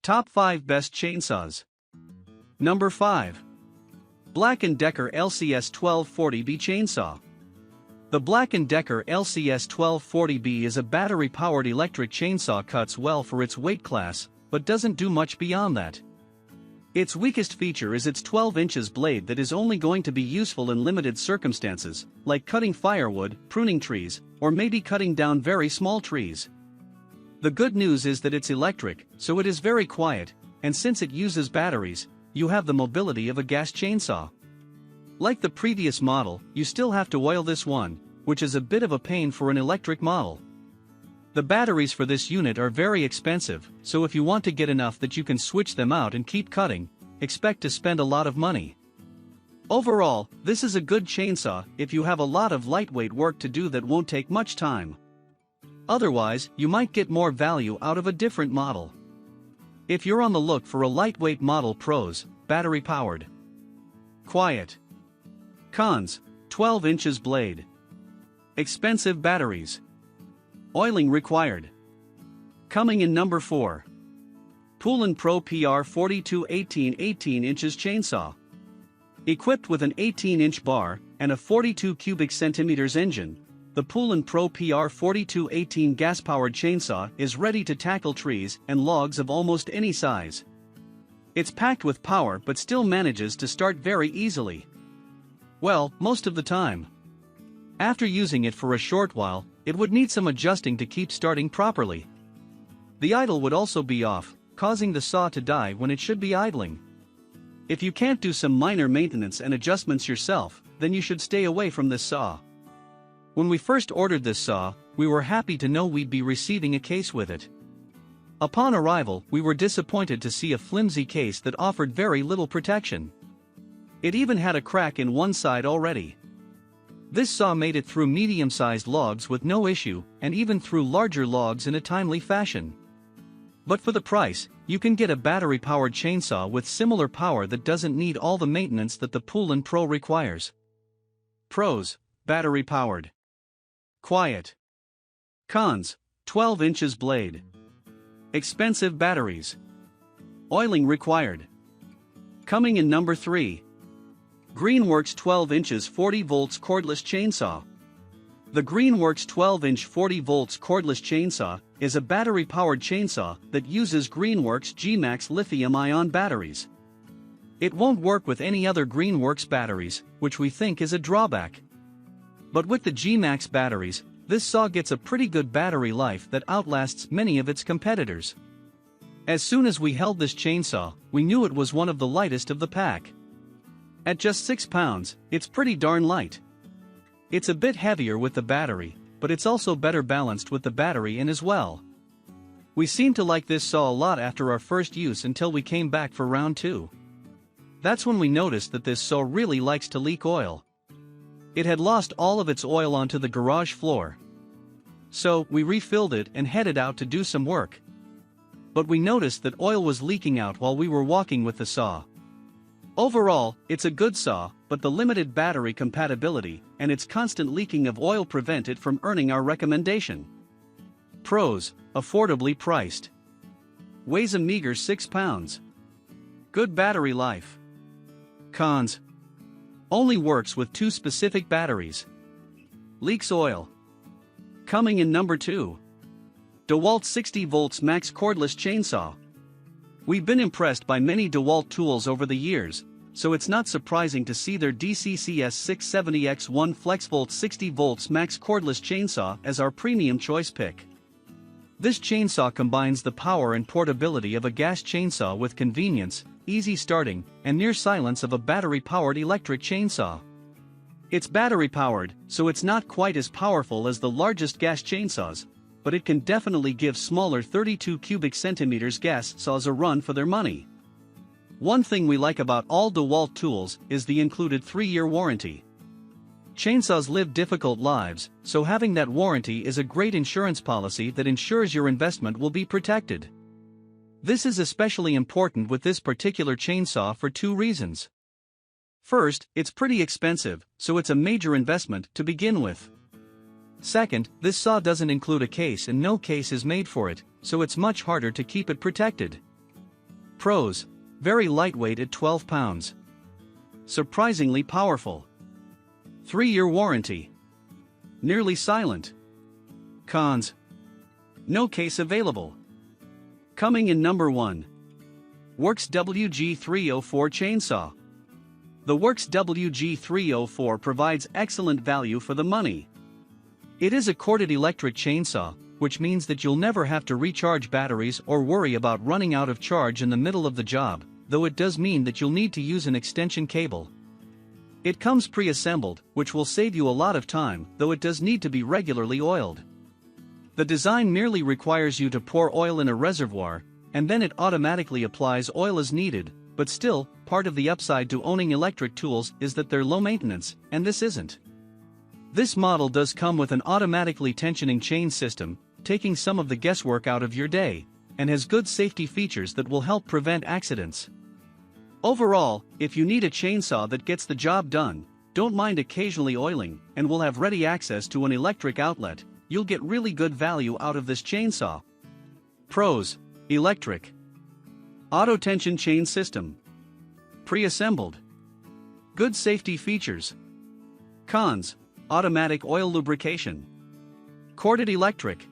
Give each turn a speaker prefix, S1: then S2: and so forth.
S1: Top 5 Best Chainsaws. Number 5. BLACK+DECKER LCS 1240B Chainsaw. The BLACK+DECKER LCS 1240B is a battery-powered electric chainsaw. Cuts well for its weight class, but doesn't do much beyond that. Its weakest feature is its 12 inches blade that is only going to be useful in limited circumstances, like cutting firewood, pruning trees, or maybe cutting down very small trees. The good news is that it's electric, so it is very quiet, and since it uses batteries, you have the mobility of a gas chainsaw. Like the previous model, you still have to oil this one, which is a bit of a pain for an electric model. The batteries for this unit are very expensive, so if you want to get enough that you can switch them out and keep cutting, expect to spend a lot of money. Overall, this is a good chainsaw if you have a lot of lightweight work to do that won't take much time. Otherwise, you might get more value out of a different model. If you're on the look for a lightweight model, pros: battery powered. Quiet. Cons: 12 inches blade. Expensive batteries. Oiling required. Coming in number 4. Poulan Pro PR 4218 18 inches chainsaw. Equipped with an 18-inch bar and a 42 cubic centimeters engine, the Poulan Pro PR 4218 gas-powered chainsaw is ready to tackle trees and logs of almost any size. It's packed with power but still manages to start very easily. Well, most of the time. After using it for a short while, it would need some adjusting to keep starting properly. The idle would also be off, causing the saw to die when it should be idling. If you can't do some minor maintenance and adjustments yourself, then you should stay away from this saw. When we first ordered this saw, we were happy to know we'd be receiving a case with it. Upon arrival, we were disappointed to see a flimsy case that offered very little protection. It even had a crack in one side already. This saw made it through medium-sized logs with no issue, and even through larger logs in a timely fashion. But for the price, you can get a battery-powered chainsaw with similar power that doesn't need all the maintenance that the Poulan Pro requires. Pros: battery powered. Quiet. Cons: 12 inches blade. Expensive batteries. Oiling required. Coming in number 3. Greenworks 12 inches 40 volts cordless chainsaw. The Greenworks 12-inch 40 volts cordless chainsaw is a battery-powered chainsaw that uses Greenworks G-Max lithium-ion batteries. It won't work with any other Greenworks batteries, which we think is a drawback. But with the G-Max batteries, this saw gets a pretty good battery life that outlasts many of its competitors. As soon as we held this chainsaw, we knew it was one of the lightest of the pack. At just 6 pounds, it's pretty darn light. It's a bit heavier with the battery, but it's also better balanced with the battery in as well. We seemed to like this saw a lot after our first use until we came back for round 2. That's when we noticed that this saw really likes to leak oil. It had lost all of its oil onto the garage floor. So, we refilled it and headed out to do some work. But we noticed that oil was leaking out while we were walking with the saw. Overall, it's a good saw, but the limited battery compatibility and its constant leaking of oil prevent it from earning our recommendation. Pros: affordably priced. Weighs a meager 6 pounds. Good battery life. Cons: only works with 2 specific batteries. Leaks oil. Coming in number 2. DeWalt 60 volts max cordless chainsaw. We've been impressed by many DeWalt tools over the years, so it's not surprising to see their DCCS 670X1 FlexVolt 60 volts max cordless chainsaw as our premium choice pick. This chainsaw combines the power and portability of a gas chainsaw with convenience, easy starting, and near silence of a battery-powered electric chainsaw. It's battery-powered, so it's not quite as powerful as the largest gas chainsaws, but it can definitely give smaller 32 cubic centimeters gas saws a run for their money. One thing we like about all DeWalt tools is the included 3-year warranty. Chainsaws live difficult lives, so having that warranty is a great insurance policy that ensures your investment will be protected. This is especially important with this particular chainsaw for 2 reasons. First, it's pretty expensive, so it's a major investment to begin with. Second, this saw doesn't include a case and no case is made for it, so it's much harder to keep it protected. Pros: very lightweight at 12 pounds. Surprisingly powerful. 3-year warranty. Nearly silent. Cons: no case available. Coming in number 1. WORX WG304 Chainsaw. The WORX WG304 provides excellent value for the money. It is a corded electric chainsaw, which means that you'll never have to recharge batteries or worry about running out of charge in the middle of the job, though it does mean that you'll need to use an extension cable. It comes pre-assembled, which will save you a lot of time, though it does need to be regularly oiled. The design merely requires you to pour oil in a reservoir, and then it automatically applies oil as needed, but still, part of the upside to owning electric tools is that they're low maintenance, and this isn't. This model does come with an automatically tensioning chain system, taking some of the guesswork out of your day, and has good safety features that will help prevent accidents. Overall, if you need a chainsaw that gets the job done, don't mind occasionally oiling, and will have ready access to an electric outlet, you'll get really good value out of this chainsaw. Pros: electric. Auto tension chain system. Pre-assembled. Good safety features. Cons: automatic oil lubrication. Corded electric.